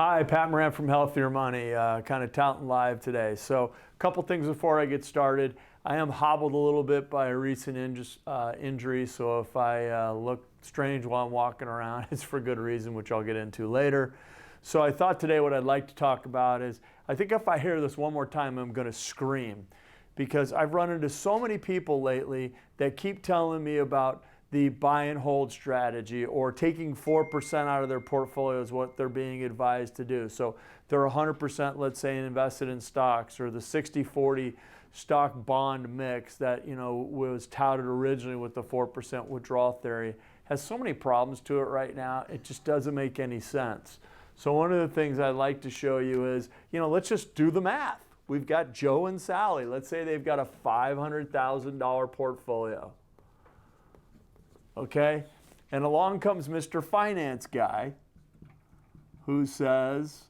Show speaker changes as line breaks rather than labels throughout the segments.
Hi, Pat Moran from Healthier Money, kind of touting live today. So a couple things before I get started. I am hobbled a little bit by a recent injury, so if I look strange while I'm walking around, it's for good reason, which I'll get into later. So I thought today what I'd like to talk about is, I think if I hear this one more time, I'm going to scream. Because I've run into so many people lately that keep telling me about the buy and hold strategy or taking 4% out of their portfolio is what they're being advised to do. So they're 100%, let's say, invested in stocks, or the 60-40 stock bond mix that was touted originally with the 4% withdrawal theory has so many problems to it right now, it just doesn't make any sense. So one of the things I'd like to show you is, let's just do the math. We've got Joe and Sally. Let's say they've got a $500,000 portfolio. Okay? And along comes Mr. Finance Guy who says,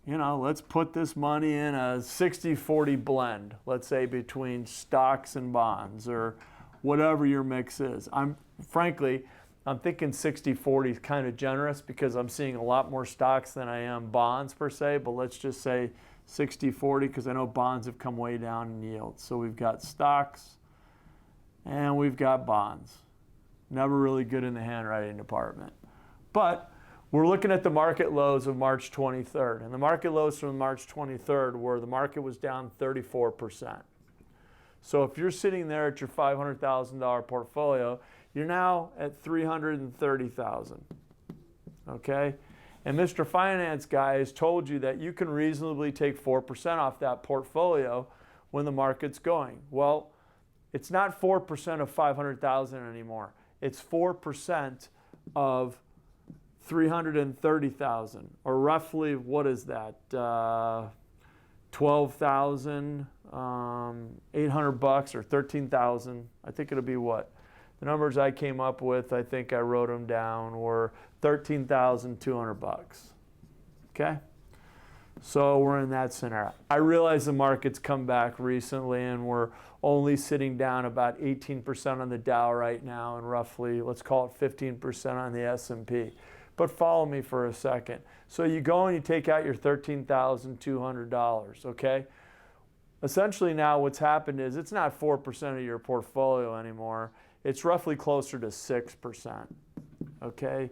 let's put this money in a 60-40 blend, let's say between stocks and bonds or whatever your mix is. I'm thinking 60-40 is kind of generous because I'm seeing a lot more stocks than I am bonds per se, but let's just say 60-40 because I know bonds have come way down in yield. So we've got stocks and we've got bonds. Never really good in the handwriting department. But we're looking at the market lows of March 23rd. And the market lows from March 23rd where the market was down 34%. So if you're sitting there at your $500,000 portfolio, you're now at $330,000. Okay? And Mr. Finance Guy has told you that you can reasonably take 4% off that portfolio when the market's going. Well, it's not 4% of 500,000 anymore. It's 4% of 330,000, or roughly, what is that? 12,800 bucks or 13,000. I think it'll be what? The numbers I came up with, I think I wrote them down, were 13,200 bucks. Okay? So we're in that scenario. I realize the market's come back recently and we're only sitting down about 18% on the Dow right now and roughly, let's call it 15% on the S&P. But follow me for a second. So you go and you take out your $13,200, okay? Essentially now what's happened is it's not 4% of your portfolio anymore. It's roughly closer to 6%, okay?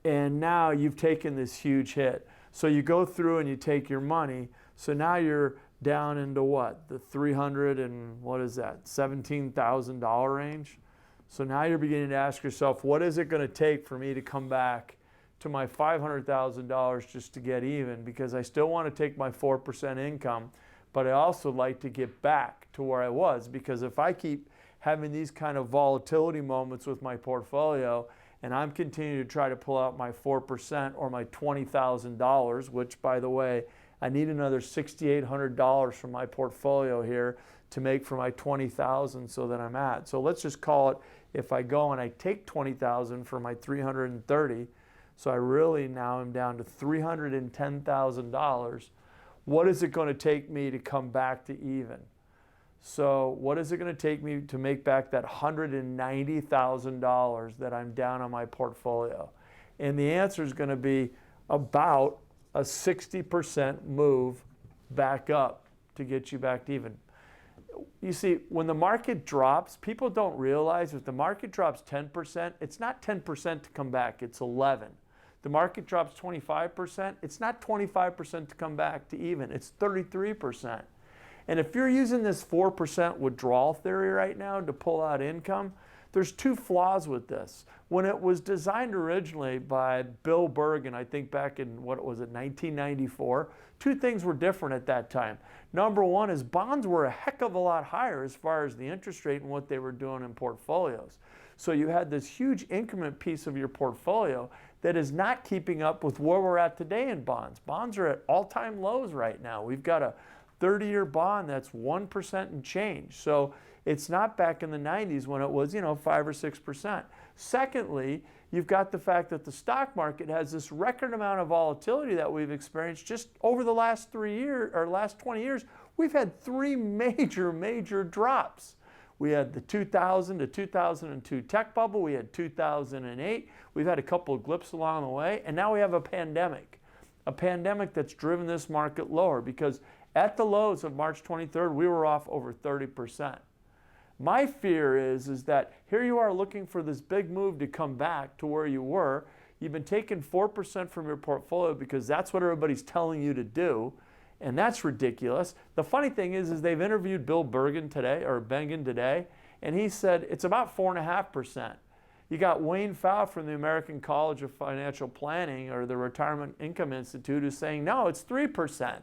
And now you've taken this huge hit. So you go through and you take your money. So now you're down into what? The $17,000 range. So now you're beginning to ask yourself, what is it going to take for me to come back to my $500,000 just to get even? Because I still want to take my 4% income, but I also like to get back to where I was. Because if I keep having these kind of volatility moments with my portfolio, and I'm continuing to try to pull out my 4% or my $20,000, which, by the way, I need another $6,800 from my portfolio here to make for my $20,000 so that I'm at. So let's just call it, if I go and I take $20,000 for my $330,000, so I really now am down to $310,000. What is it going to take me to come back to even? So what is it going to take me to make back that $190,000 that I'm down on my portfolio? And the answer is going to be about a 60% move back up to get you back to even. You see, when the market drops, people don't realize if the market drops 10%, it's not 10% to come back, it's 11. The market drops 25%, it's not 25% to come back to even, it's 33%. And if you're using this 4% withdrawal theory right now to pull out income, there's two flaws with this. When it was designed originally by Bill Bergen, I think back in, 1994, two things were different at that time. Number one is bonds were a heck of a lot higher as far as the interest rate and what they were doing in portfolios. So you had this huge increment piece of your portfolio that is not keeping up with where we're at today in bonds. Bonds are at all-time lows right now. We've got a 30-year bond that's 1% and change. So it's not back in the 90s when it was, 5 or 6%. Secondly, you've got the fact that the stock market has this record amount of volatility that we've experienced just over the last 3 years or last 20 years. We've had three major drops. We had the 2000 to 2002 tech bubble. We had 2008. We've had a couple of blips along the way, and now we have a pandemic. A pandemic that's driven this market lower, because at the lows of March 23rd, we were off over 30%. My fear is that here you are looking for this big move to come back to where you were. You've been taking 4% from your portfolio because that's what everybody's telling you to do, and that's ridiculous. The funny thing is they've interviewed Bill Bengen today, and he said it's about 4.5%. You got Wayne Pfau from the American College of Financial Planning, or the Retirement Income Institute, who's saying, no, it's 3%.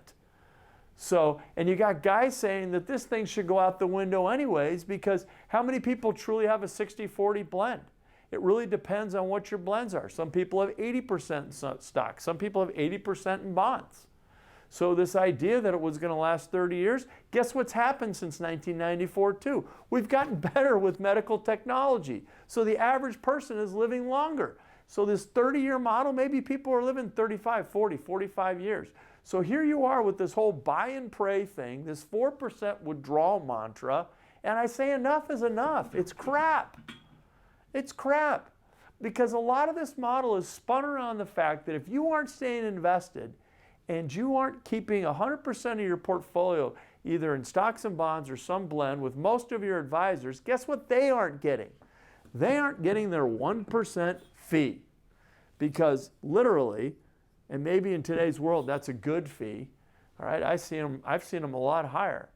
So, and you got guys saying that this thing should go out the window anyways, because how many people truly have a 60-40 blend? It really depends on what your blends are. Some people have 80% in stocks. Some people have 80% in bonds. So this idea that it was going to last 30 years, guess what's happened since 1994 too? We've gotten better with medical technology. So the average person is living longer. So this 30-year model, maybe people are living 35, 40, 45 years. So here you are with this whole buy and pray thing, this 4% withdrawal mantra, and I say enough is enough. It's crap. It's crap. Because a lot of this model is spun around the fact that if you aren't staying invested, and you aren't keeping 100% of your portfolio either in stocks and bonds or some blend with most of your advisors, guess what they aren't getting? They aren't getting their 1% fee. Because literally, and maybe in today's world that's a good fee, all right, I've seen them a lot higher.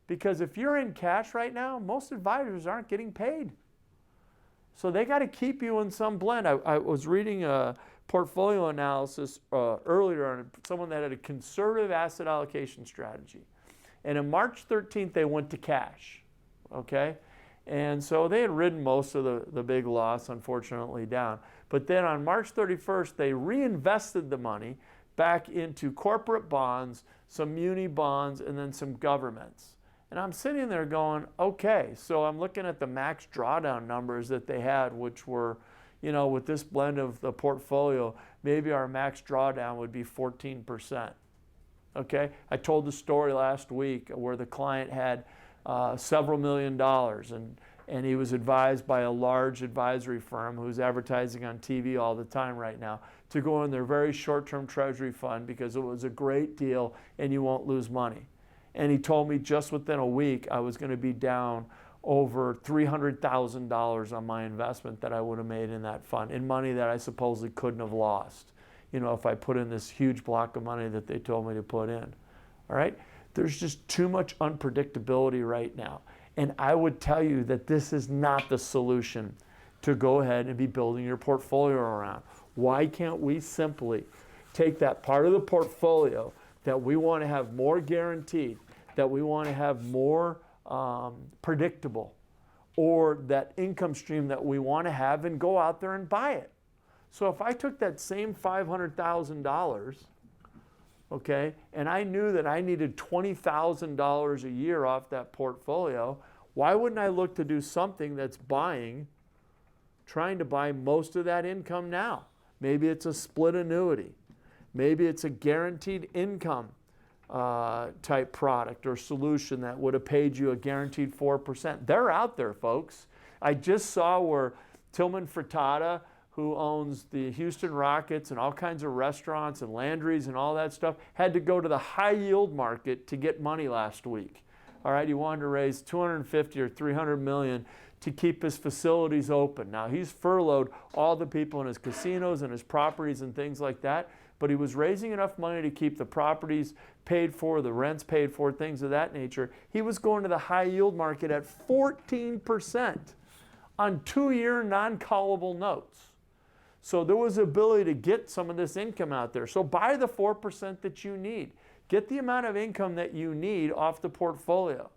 Because if you're in cash right now, most advisors aren't getting paid. So they got to keep you in some blend. I was reading a portfolio analysis earlier on someone that had a conservative asset allocation strategy. And on March 13th, they went to cash, okay? And so they had ridden most of the big loss, unfortunately, down. But then on March 31st, they reinvested the money back into corporate bonds, some muni bonds, and then some governments. And I'm sitting there going, okay, so I'm looking at the max drawdown numbers that they had, which were, you know, with this blend of the portfolio, maybe our max drawdown would be 14%. Okay? I told the story last week where the client had several $1 million, and he was advised by a large advisory firm who's advertising on TV all the time right now to go in their very short-term treasury fund because it was a great deal and you won't lose money. And he told me just within a week I was going to be down over $300,000 on my investment that I would have made in that fund, in money that I supposedly couldn't have lost, you know, if I put in this huge block of money that they told me to put in. All right? There's just too much unpredictability right now. And I would tell you that this is not the solution to go ahead and be building your portfolio around. Why can't we simply take that part of the portfolio that we want to have more guaranteed, that we want to have more predictable, or that income stream that we want to have, and go out there and buy it? So if I took that same $500,000, okay, and I knew that I needed $20,000 a year off that portfolio, why wouldn't I look to do something that's trying to buy most of that income now? Maybe it's a split annuity. Maybe it's a guaranteed income type product or solution that would have paid you a guaranteed 4%. They're out there, folks. I just saw where Tillman Fertitta, who owns the Houston Rockets and all kinds of restaurants and Landry's and all that stuff, had to go to the high yield market to get money last week. All right, he wanted to raise 250 or 300 million to keep his facilities open. Now, he's furloughed all the people in his casinos and his properties and things like that, but he was raising enough money to keep the properties paid for, the rents paid for, things of that nature. He was going to the high yield market at 14% on 2-year non-callable notes. So there was the ability to get some of this income out there. So buy the 4% that you need. Get the amount of income that you need off the portfolio,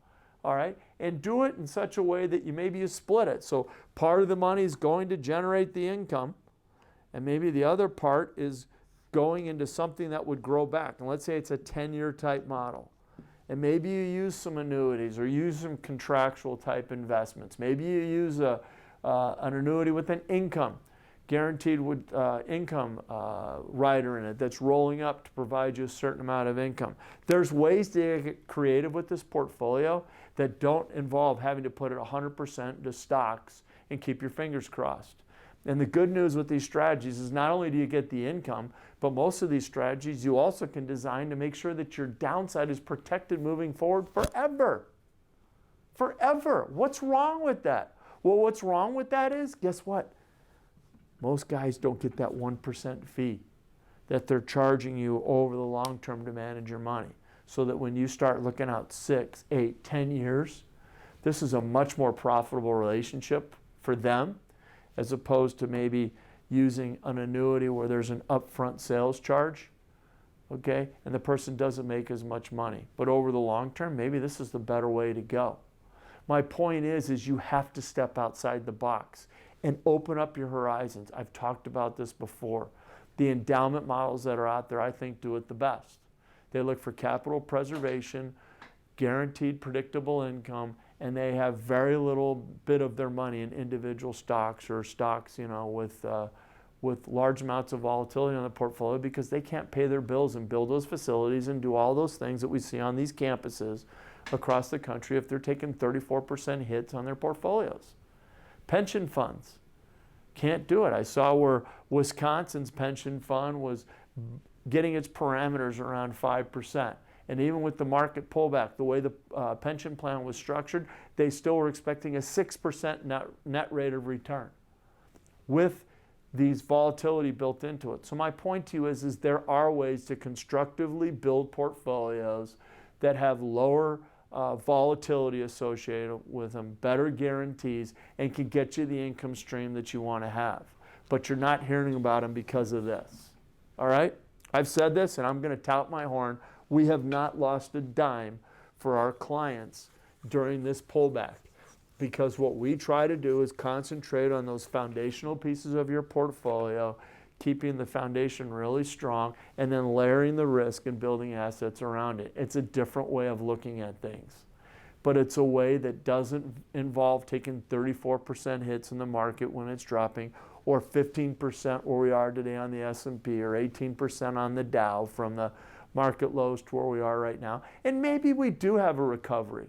all right? And do it in such a way that maybe you split it. So part of the money is going to generate the income, and maybe the other part is going into something that would grow back. And let's say it's a 10-year type model. And maybe you use some annuities or use some contractual type investments. Maybe you use an annuity with an income, guaranteed with income rider in it that's rolling up to provide you a certain amount of income. There's ways to get creative with this portfolio that don't involve having to put it 100% into stocks and keep your fingers crossed. And the good news with these strategies is not only do you get the income, but most of these strategies you also can design to make sure that your downside is protected moving forward forever. Forever. What's wrong with that? Well, what's wrong with that is, guess what? Most guys don't get that 1% fee that they're charging you over the long term to manage your money. So that when you start looking out 6, 8, 10 years, this is a much more profitable relationship for them, as opposed to maybe using an annuity where there's an upfront sales charge, okay, and the person doesn't make as much money. But over the long term, maybe this is the better way to go. My point is you have to step outside the box and open up your horizons. I've talked about this before. The endowment models that are out there, I think, do it the best. They look for capital preservation, guaranteed predictable income, and they have very little bit of their money in individual stocks or stocks, with large amounts of volatility on the portfolio, because they can't pay their bills and build those facilities and do all those things that we see on these campuses across the country if they're taking 34% hits on their portfolios. Pension funds can't do it. I saw where Wisconsin's pension fund was getting its parameters around 5%. And even with the market pullback, the way the pension plan was structured, they still were expecting a 6% net rate of return with these volatility built into it. So my point to you is there are ways to constructively build portfolios that have lower volatility associated with them, better guarantees, and can get you the income stream that you want to have. But you're not hearing about them because of this. All right? I've said this, and I'm going to tout my horn. We have not lost a dime for our clients during this pullback, because what we try to do is concentrate on those foundational pieces of your portfolio, keeping the foundation really strong, and then layering the risk and building assets around it. It's a different way of looking at things, but it's a way that doesn't involve taking 34% hits in the market when it's dropping, or 15% where we are today on the S&P, or 18% on the Dow from the market lows to where we are right now. And maybe we do have a recovery.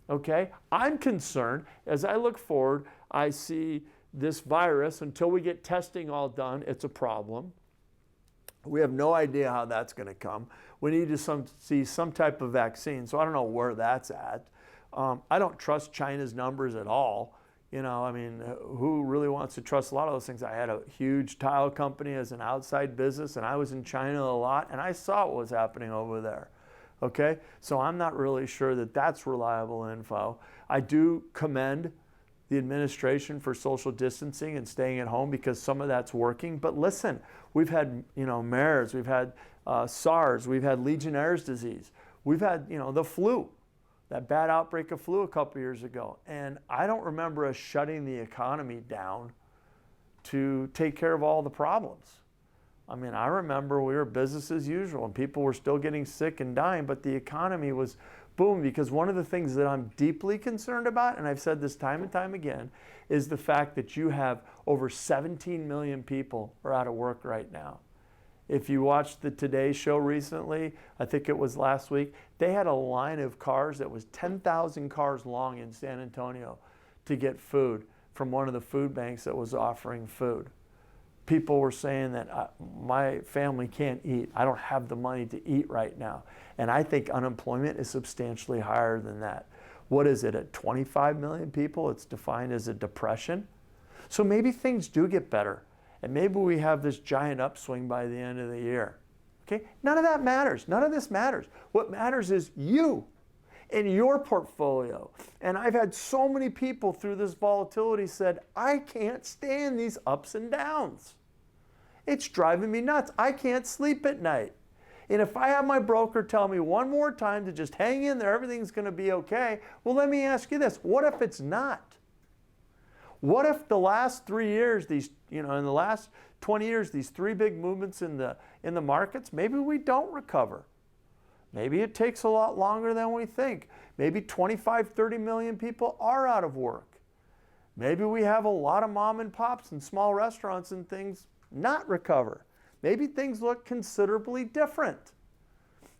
Okay? I'm concerned as I look forward. I see this virus, until we get testing all done, it's a problem. We have no idea how that's going to come. We need to see some type of vaccine. So I don't know where that's at. I don't trust China's numbers at all. Who really wants to trust a lot of those things? I had a huge tile company as an outside business, and I was in China a lot, and I saw what was happening over there. Okay? So I'm not really sure that that's reliable info. I do commend the administration for social distancing and staying at home, because some of that's working. But listen, we've had, MERS, we've had SARS, we've had Legionnaire's disease, we've had, the flu, that bad outbreak of flu a couple years ago. And I don't remember us shutting the economy down to take care of all the problems. I remember we were business as usual and people were still getting sick and dying, but the economy was booming. Because one of the things that I'm deeply concerned about, and I've said this time and time again, is the fact that you have over 17 million people are out of work right now. If you watched the Today Show recently, I think it was last week, they had a line of cars that was 10,000 cars long in San Antonio to get food from one of the food banks that was offering food. People were saying that my family can't eat. I don't have the money to eat right now. And I think unemployment is substantially higher than that. What is it, at 25 million people? It's defined as a depression. So maybe things do get better. And maybe we have this giant upswing by the end of the year. Okay? None of that matters. None of this matters. What matters is you and your portfolio. And I've had so many people through this volatility said, I can't stand these ups and downs. It's driving me nuts. I can't sleep at night. And if I have my broker tell me one more time to just hang in there, everything's going to be okay, well, let me ask you this. What if it's not? What if the last 3 years, in the last 20 years, these three big movements in the markets, maybe we don't recover. Maybe it takes a lot longer than we think. Maybe 25, 30 million people are out of work. Maybe we have a lot of mom and pops and small restaurants and things not recover. Maybe things look considerably different.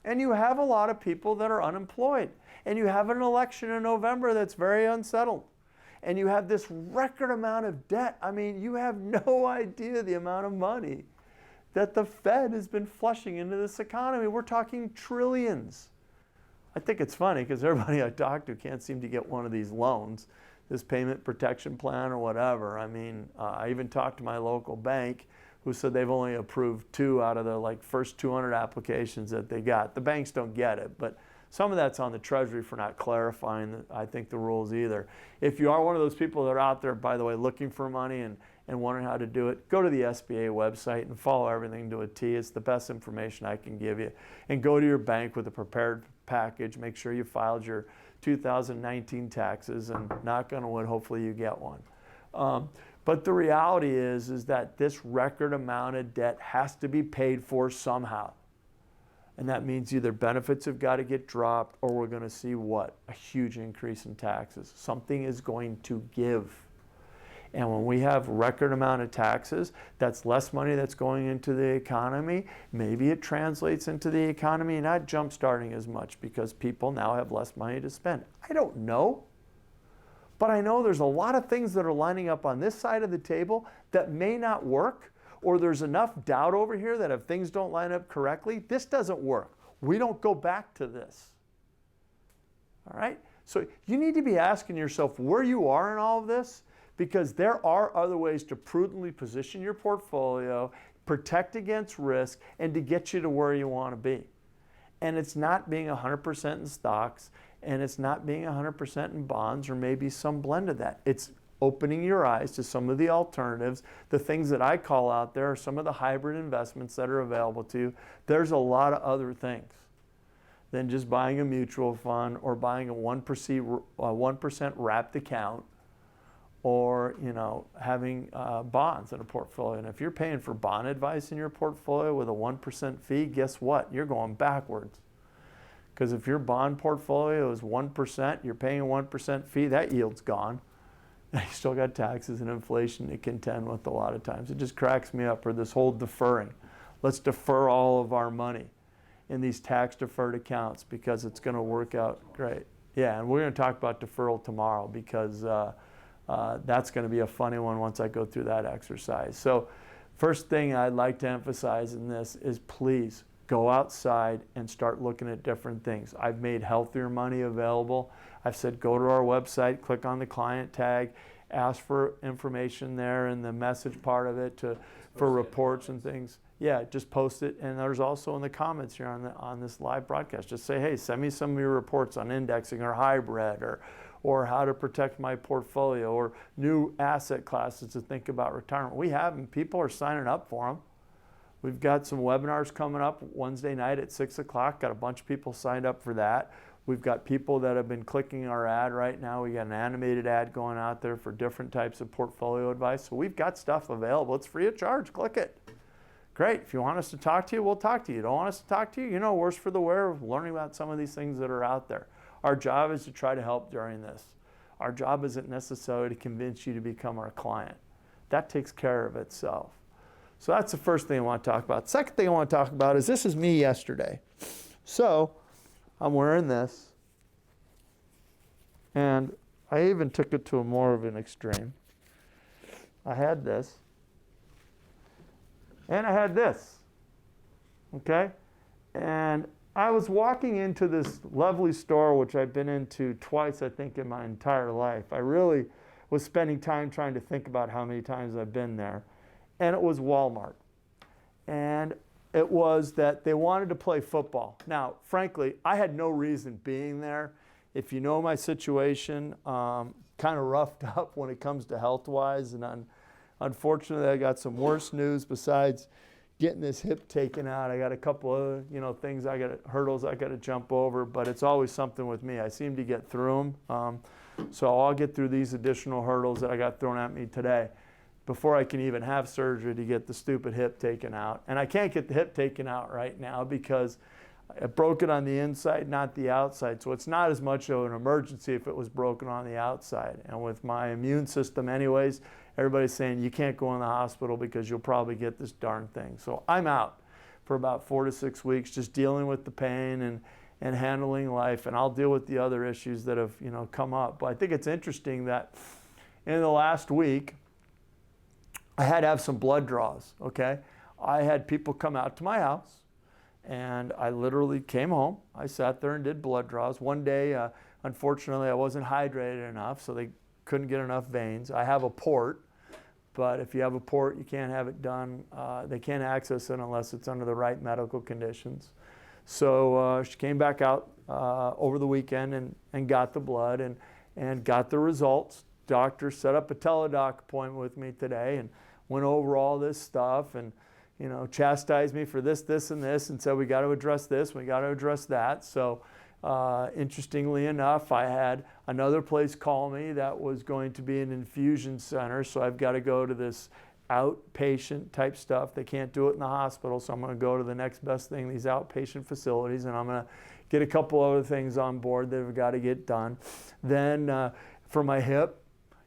And you have a lot of people that are unemployed. And you have an election in November that's very unsettled. and you have this record amount of debt. I mean, you have no idea the amount of money that the Fed has been flushing into this economy. We're talking trillions. I think it's funny because everybody I talk to can't seem to get one of these loans, this payment protection plan or whatever. I mean, I even talked to my local bank who said they've only approved 2 out of the first 200 applications that they got. The banks don't get it, but some of that's on the Treasury for not clarifying, I think, the rules either. If you are one of those people that are out there, by the way, looking for money and wondering how to do it, go to the SBA website and follow everything to a T. It's the best information I can give you. And go to your bank with a prepared package. Make sure you filed your 2019 taxes, and knock on wood, hopefully you get one. But the reality is that this record amount of debt has to be paid for somehow. And that means either benefits have got to get dropped, or we're going to see what? A huge increase in taxes. Something is going to give. And when we have record amount of taxes, that's less money that's going into the economy. Maybe it translates into the economy not jump starting as much because people now have less money to spend. I don't know. But I know there's a lot of things that are lining up on this side of the table that may not work, or there's enough doubt over here that if things don't line up correctly, this doesn't work. We don't go back to this. All right? So you need to be asking yourself where you are in all of this, because there are other ways to prudently position your portfolio, protect against risk, and to get you to where you want to be. And it's not being 100% in stocks, and it's not being 100% in bonds, or maybe some blend of that. It's opening your eyes to some of the alternatives. The things that I call out there are some of the hybrid investments that are available to you. There's a lot of other things than just buying a mutual fund or buying a 1% wrapped account, or having bonds in a portfolio. And if you're paying for bond advice in your portfolio with a 1% fee, guess what? You're going backwards. Because if your bond portfolio is 1%, you're paying a 1% fee, that yield's gone. And you still got taxes and inflation to contend with a lot of times. It just cracks me up, or this whole deferring. Let's defer all of our money in these tax deferred accounts because it's going to work out great. Yeah, and we're going to talk about deferral tomorrow because that's going to be a funny one once I go through that exercise. So first thing I'd like to emphasize in this is please go outside and start looking at different things. I've made healthier money available. I've said go to our website, click on the client tag, ask for information there in the message part of it for reports and things. Yeah, just post it. And there's also in the comments here on this live broadcast, just say, hey, send me some of your reports on indexing or hybrid or how to protect my portfolio or new asset classes to think about retirement. We have them. People are signing up for them. We've got some webinars coming up Wednesday night at 6 o'clock. Got a bunch of people signed up for that. We've got people that have been clicking our ad right now. We got an animated ad going out there for different types of portfolio advice. So we've got stuff available. It's free of charge. Click it. Great. If you want us to talk to you, we'll talk to you. Don't want us to talk to you, worse for the wear of learning about some of these things that are out there. Our job is to try to help during this. Our job isn't necessarily to convince you to become our client. That takes care of itself. So that's the first thing I want to talk about. Second thing I want to talk about is this is me yesterday. So I'm wearing this, and I even took it to a more of an extreme. I had this, and I had this, okay? And I was walking into this lovely store, which I've been into twice, I think, in my entire life. I really was spending time trying to think about how many times I've been there. And it was Walmart. And it was that they wanted to play football. Now, frankly, I had no reason being there. If you know my situation, kind of roughed up when it comes to health-wise. And unfortunately, I got some worse news besides getting this hip taken out. I got a couple of things hurdles I got to jump over, but it's always something with me. I seem to get through them. So I'll get through these additional hurdles that I got thrown at me today before I can even have surgery to get the stupid hip taken out. And I can't get the hip taken out right now because I broke it on the inside, not the outside. So it's not as much of an emergency if it was broken on the outside. And with my immune system anyways, everybody's saying you can't go in the hospital because you'll probably get this darn thing. So I'm out for about 4 to 6 weeks just dealing with the pain and handling life. And I'll deal with the other issues that have come up. But I think it's interesting that in the last week, I had to have some blood draws, okay? I had people come out to my house, and I literally came home. I sat there and did blood draws. One day, unfortunately, I wasn't hydrated enough, so they couldn't get enough veins. I have a port, but if you have a port, you can't have it done. They can't access it unless it's under the right medical conditions. So she came back out over the weekend and got the blood and got the results. Doctor set up a teledoc appointment with me today and went over all this stuff and, you know, chastised me for this, and this, and said we got to address this, we got to address that. So interestingly enough, I had another place call me that was going to be an infusion center, so I've got to go to this outpatient type stuff. They can't do it in the hospital, so I'm going to go to the next best thing, these outpatient facilities, and I'm going to get a couple other things on board that have got to get done. Then for my hip,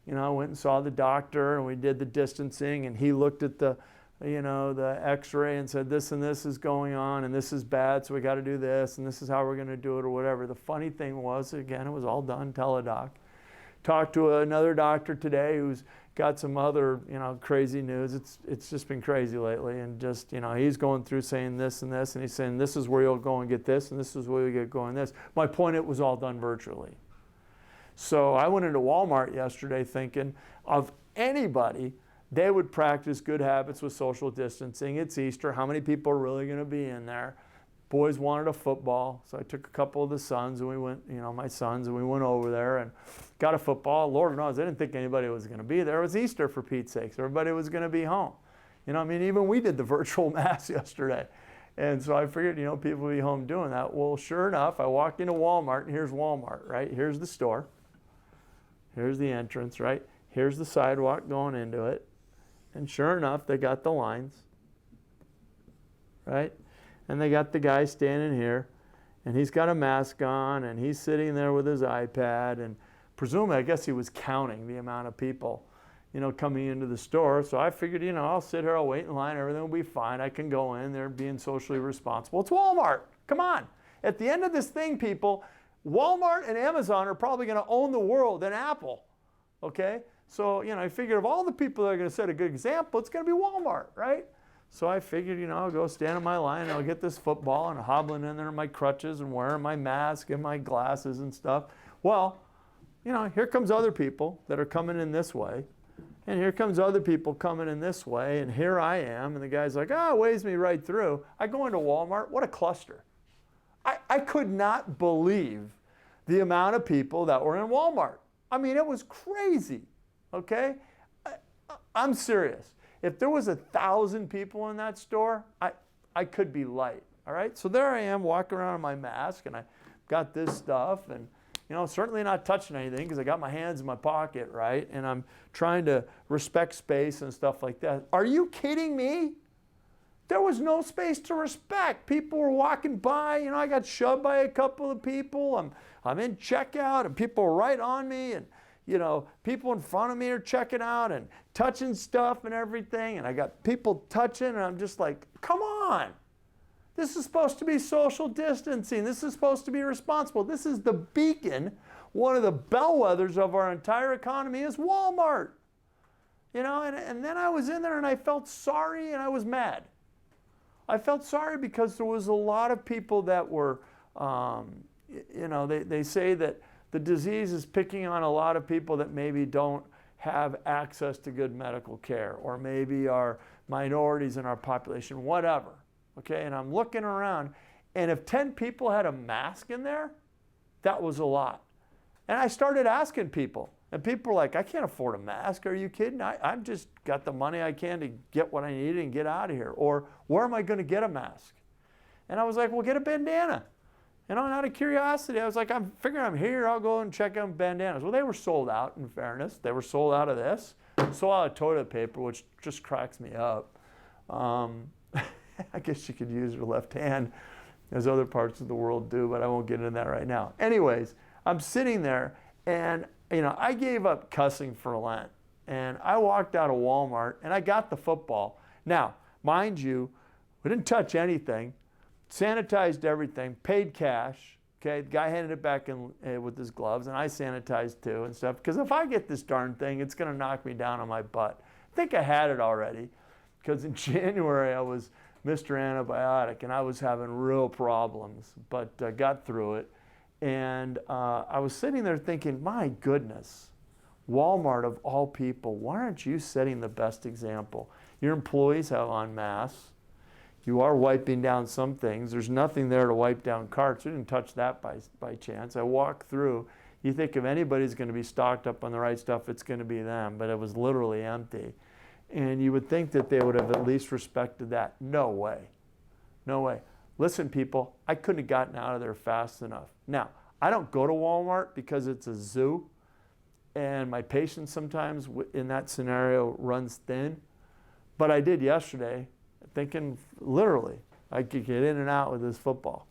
you know, I went and saw the doctor and we did the distancing, and he looked at the, you know, the x-ray and said this and this is going on and this is bad, so we got to do this and this is how we're going to do it or whatever. The funny thing was, again, it was all done teledoc. Talked to another doctor today who's got some other, you know, crazy news. It's just been crazy lately, and just, you know, he's going through saying this and this, and he's saying this is where you'll go and get this, and this is where you get going this. My point, it was all done virtually. So I went into Walmart yesterday thinking of anybody, they would practice good habits with social distancing. It's Easter. How many people are really going to be in there? Boys wanted a football, so I took a couple of the sons and we went, you know, my sons, and we went over there and got a football. Lord knows, I didn't think anybody was going to be there. It was Easter, for Pete's sakes. Everybody was going to be home. You know, I mean, even we did the virtual mass yesterday. And so I figured, you know, people would be home doing that. Well, sure enough, I walked into Walmart, and here's Walmart, right? Here's the store. Here's the entrance, right? Here's the sidewalk going into it. And sure enough, they got the lines, right? And they got the guy standing here, and he's got a mask on, and he's sitting there with his iPad, and presumably, I guess he was counting the amount of people, you know, coming into the store. So I figured, you know, I'll sit here, I'll wait in line, everything will be fine. I can go in there being socially responsible. It's Walmart. Come on. At the end of this thing, people, Walmart and Amazon are probably going to own the world, and Apple, okay? So, you know, I figured of all the people that are going to set a good example, it's going to be Walmart, right? So I figured, you know, I'll go stand in my line and I'll get this football and hobbling in there in my crutches and wearing my mask and my glasses and stuff. Well, you know, here comes other people that are coming in this way, and here comes other people coming in this way, and here I am, and the guy's like, waves me right through. I go into Walmart, what a cluster. I could not believe the amount of people that were in Walmart. I mean, it was crazy, okay? I'm serious. If there was 1,000 people in that store, I could be light, all right? So there I am walking around in my mask, and I got this stuff, and, you know, certainly not touching anything because I got my hands in my pocket, right? And I'm trying to respect space and stuff like that. Are you kidding me? There was no space to respect. People were walking by. You know, I got shoved by a couple of people. I'm in checkout, and people are right on me, and, you know, people in front of me are checking out and touching stuff and everything, and I got people touching, and I'm just like, come on. This is supposed to be social distancing. This is supposed to be responsible. This is the beacon. One of the bellwethers of our entire economy is Walmart. You know, and then I was in there, and I felt sorry, and I was mad. I felt sorry because there was a lot of people that were, you know, they say that the disease is picking on a lot of people that maybe don't have access to good medical care, or maybe are minorities in our population, whatever, okay? And I'm looking around, and if 10 people had a mask in there, that was a lot. And I started asking people, and people were like, I can't afford a mask. Are you kidding? I've just got the money I can to get what I need and get out of here. Or where am I going to get a mask? And I was like, well, get a bandana. And out of curiosity, I was like, I'm figuring I'm here. I'll go and check out bandanas. Well, they were sold out, in fairness. They were sold out of this. Sold out of toilet paper, which just cracks me up. I guess you could use your left hand, as other parts of the world do, but I won't get into that right now. Anyways, I'm sitting there, and, you know, I gave up cussing for Lent. And I walked out of Walmart, and I got the football. Now, mind you, we didn't touch anything. Sanitized everything, paid cash, Okay, the guy handed it back in, with his gloves, and I sanitized too and stuff. Because if I get this darn thing, it's going to knock me down on my butt. I think I had it already, because in January I was Mr. Antibiotic, and I was having real problems, but got through it. And I was sitting there thinking, my goodness, Walmart of all people, why aren't you setting the best example? Your employees have on masks. You are wiping down some things. There's nothing there to wipe down carts. We didn't touch that by chance. I walked through. You think if anybody's going to be stocked up on the right stuff, it's going to be them, but it was literally empty. And you would think that they would have at least respected that. No way. No way. Listen, people, I couldn't have gotten out of there fast enough. Now, I don't go to Walmart because it's a zoo, and my patience sometimes in that scenario runs thin. But I did yesterday, thinking literally I could get in and out with this football.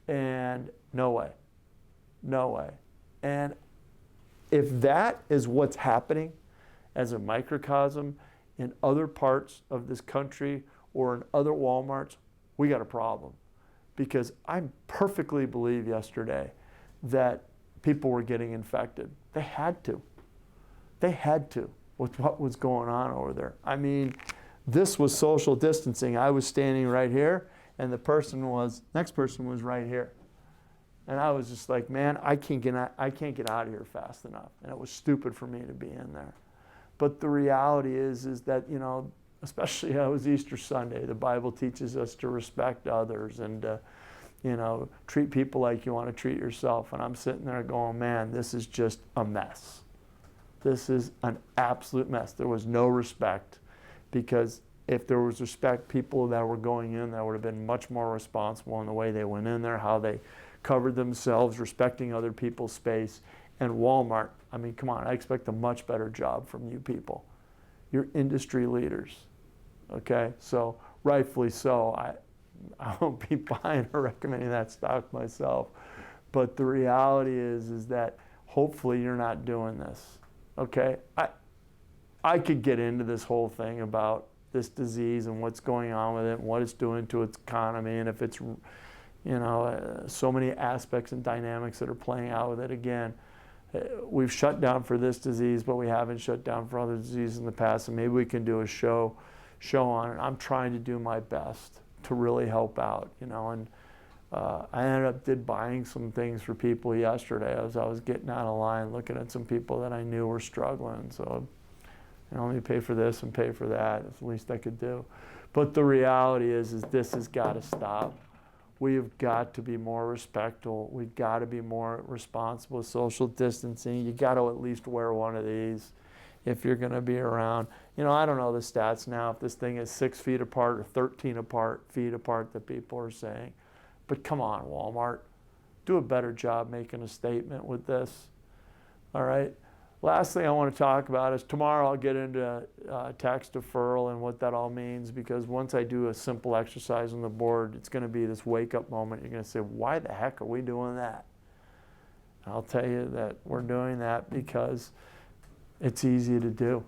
And no way. No way. And if that is what's happening as a microcosm in other parts of this country or in other Walmarts, we got a problem. Because I perfectly believe yesterday that people were getting infected. They had to. They had to with what was going on over there. I mean, this was social distancing. I was standing right here, and the next person was right here. And I was just like, man, I can't get out of here fast enough. And it was stupid for me to be in there. But the reality is that, you know, especially it was Easter Sunday, the Bible teaches us to respect others and, you know, treat people like you want to treat yourself. And I'm sitting there going, man, this is just a mess. This is an absolute mess. There was no respect, because if there was respect, people that were going in there would have been much more responsible in the way they went in there, how they covered themselves, respecting other people's space. And Walmart, I mean, come on, I expect a much better job from you people. You're industry leaders, okay? So rightfully so, I won't be buying or recommending that stock myself. But the reality is that hopefully you're not doing this, okay? I could get into this whole thing about this disease and what's going on with it and what it's doing to its economy, and if it's, you know, so many aspects and dynamics that are playing out with it. Again, we've shut down for this disease, but we haven't shut down for other diseases in the past, and maybe we can do a show on it. I'm trying to do my best to really help out, you know, and I ended up buying some things for people yesterday as I was getting out of line, looking at some people that I knew were struggling. So, you know, let me pay for this and pay for that. That's the least I could do. But the reality is this has got to stop. We've got to be more respectful. We've got to be more responsible with social distancing. You got to at least wear one of these if you're going to be around. You know, I don't know the stats now, if this thing is 6 feet apart or 13 feet apart that people are saying. But come on, Walmart. Do a better job making a statement with this. All right? Last thing I want to talk about is tomorrow I'll get into tax deferral and what that all means, because once I do a simple exercise on the board, it's going to be this wake-up moment. You're going to say, why the heck are we doing that? And I'll tell you that we're doing that because it's easy to do,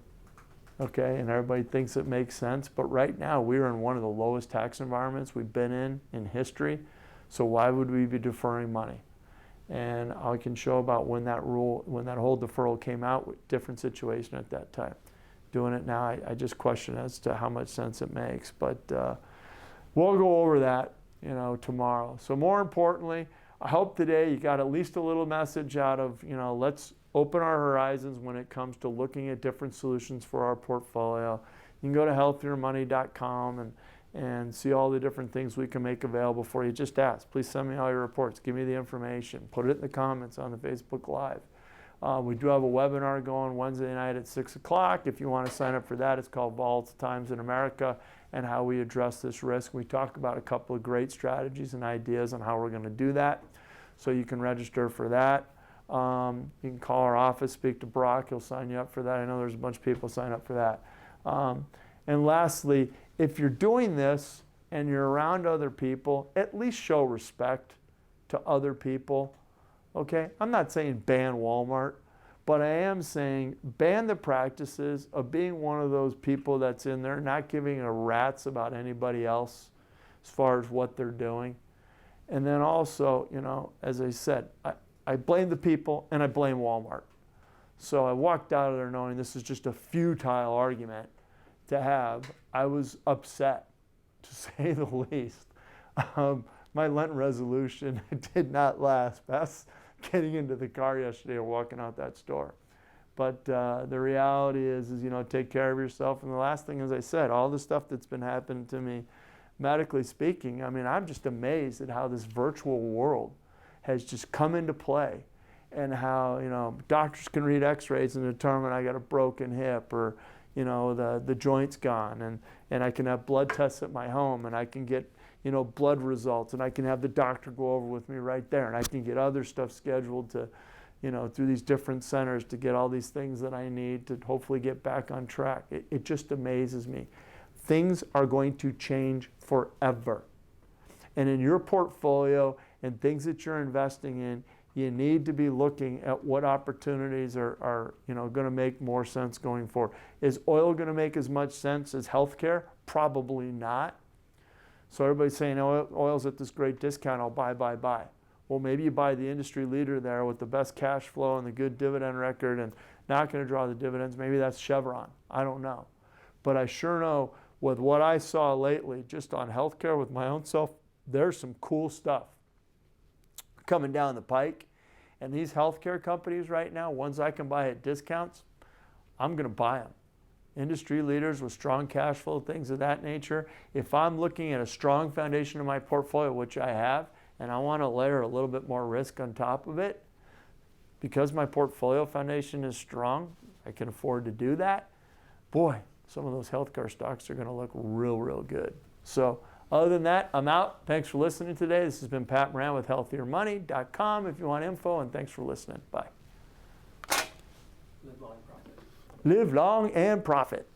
okay? And everybody thinks it makes sense, but right now we are in one of the lowest tax environments we've been in history, so why would we be deferring money? And I can show about when that whole deferral came out, different situation at that time. Doing it now, I just question as to how much sense it makes. But we'll go over that, you know, tomorrow. So more importantly, I hope today you got at least a little message out of, you know, let's open our horizons when it comes to looking at different solutions for our portfolio. You can go to healthiermoney.com and see all the different things we can make available for you. Just ask. Please send me all your reports. Give me the information. Put it in the comments on the Facebook Live. We do have a webinar going Wednesday night at 6 o'clock. If you want to sign up for that, it's called Volatile Times in America and How We Address This Risk. We talk about a couple of great strategies and ideas on how we're going to do that. So you can register for that. You can call our office, speak to Brock. He'll sign you up for that. I know there's a bunch of people sign up for that. And lastly, if you're doing this and you're around other people, at least show respect to other people, okay? I'm not saying ban Walmart, but I am saying ban the practices of being one of those people that's in there not giving a rat's about anybody else as far as what they're doing. And then also, you know, as I said, I blame the people and I blame Walmart. So I walked out of there knowing this is just a futile argument to have. I was upset, to say the least. My Lent resolution did not last past getting into the car yesterday or walking out that store. But the reality is, you know, take care of yourself. And the last thing, as I said, all the stuff that's been happening to me, medically speaking, I mean, I'm just amazed at how this virtual world has just come into play, and how, you know, doctors can read x-rays and determine I got a broken hip, or, you know, the joint's gone, and I can have blood tests at my home, and I can get, you know, blood results, and I can have the doctor go over with me right there, and I can get other stuff scheduled to, you know, through these different centers to get all these things that I need to hopefully get back on track. It just amazes me. Things are going to change forever. And in your portfolio and things that you're investing in, you need to be looking at what opportunities are you know, going to make more sense going forward. Is oil going to make as much sense as healthcare? Probably not. So everybody's saying, oh, oil's at this great discount, I'll buy. Well, maybe you buy the industry leader there with the best cash flow and the good dividend record and not going to draw the dividends. Maybe that's Chevron. I don't know. But I sure know with what I saw lately, just on healthcare with my own self, there's some cool stuff coming down the pike. And these healthcare companies right now, ones I can buy at discounts, I'm going to buy them. Industry leaders with strong cash flow, things of that nature. If I'm looking at a strong foundation in my portfolio, which I have, and I want to layer a little bit more risk on top of it, because my portfolio foundation is strong, I can afford to do that. Boy, some of those healthcare stocks are going to look real good. So other than that, I'm out. Thanks for listening today. This has been Pat Moran with healthiermoney.com if you want info, and thanks for listening. Bye.
Live long and profit.
Live long and profit.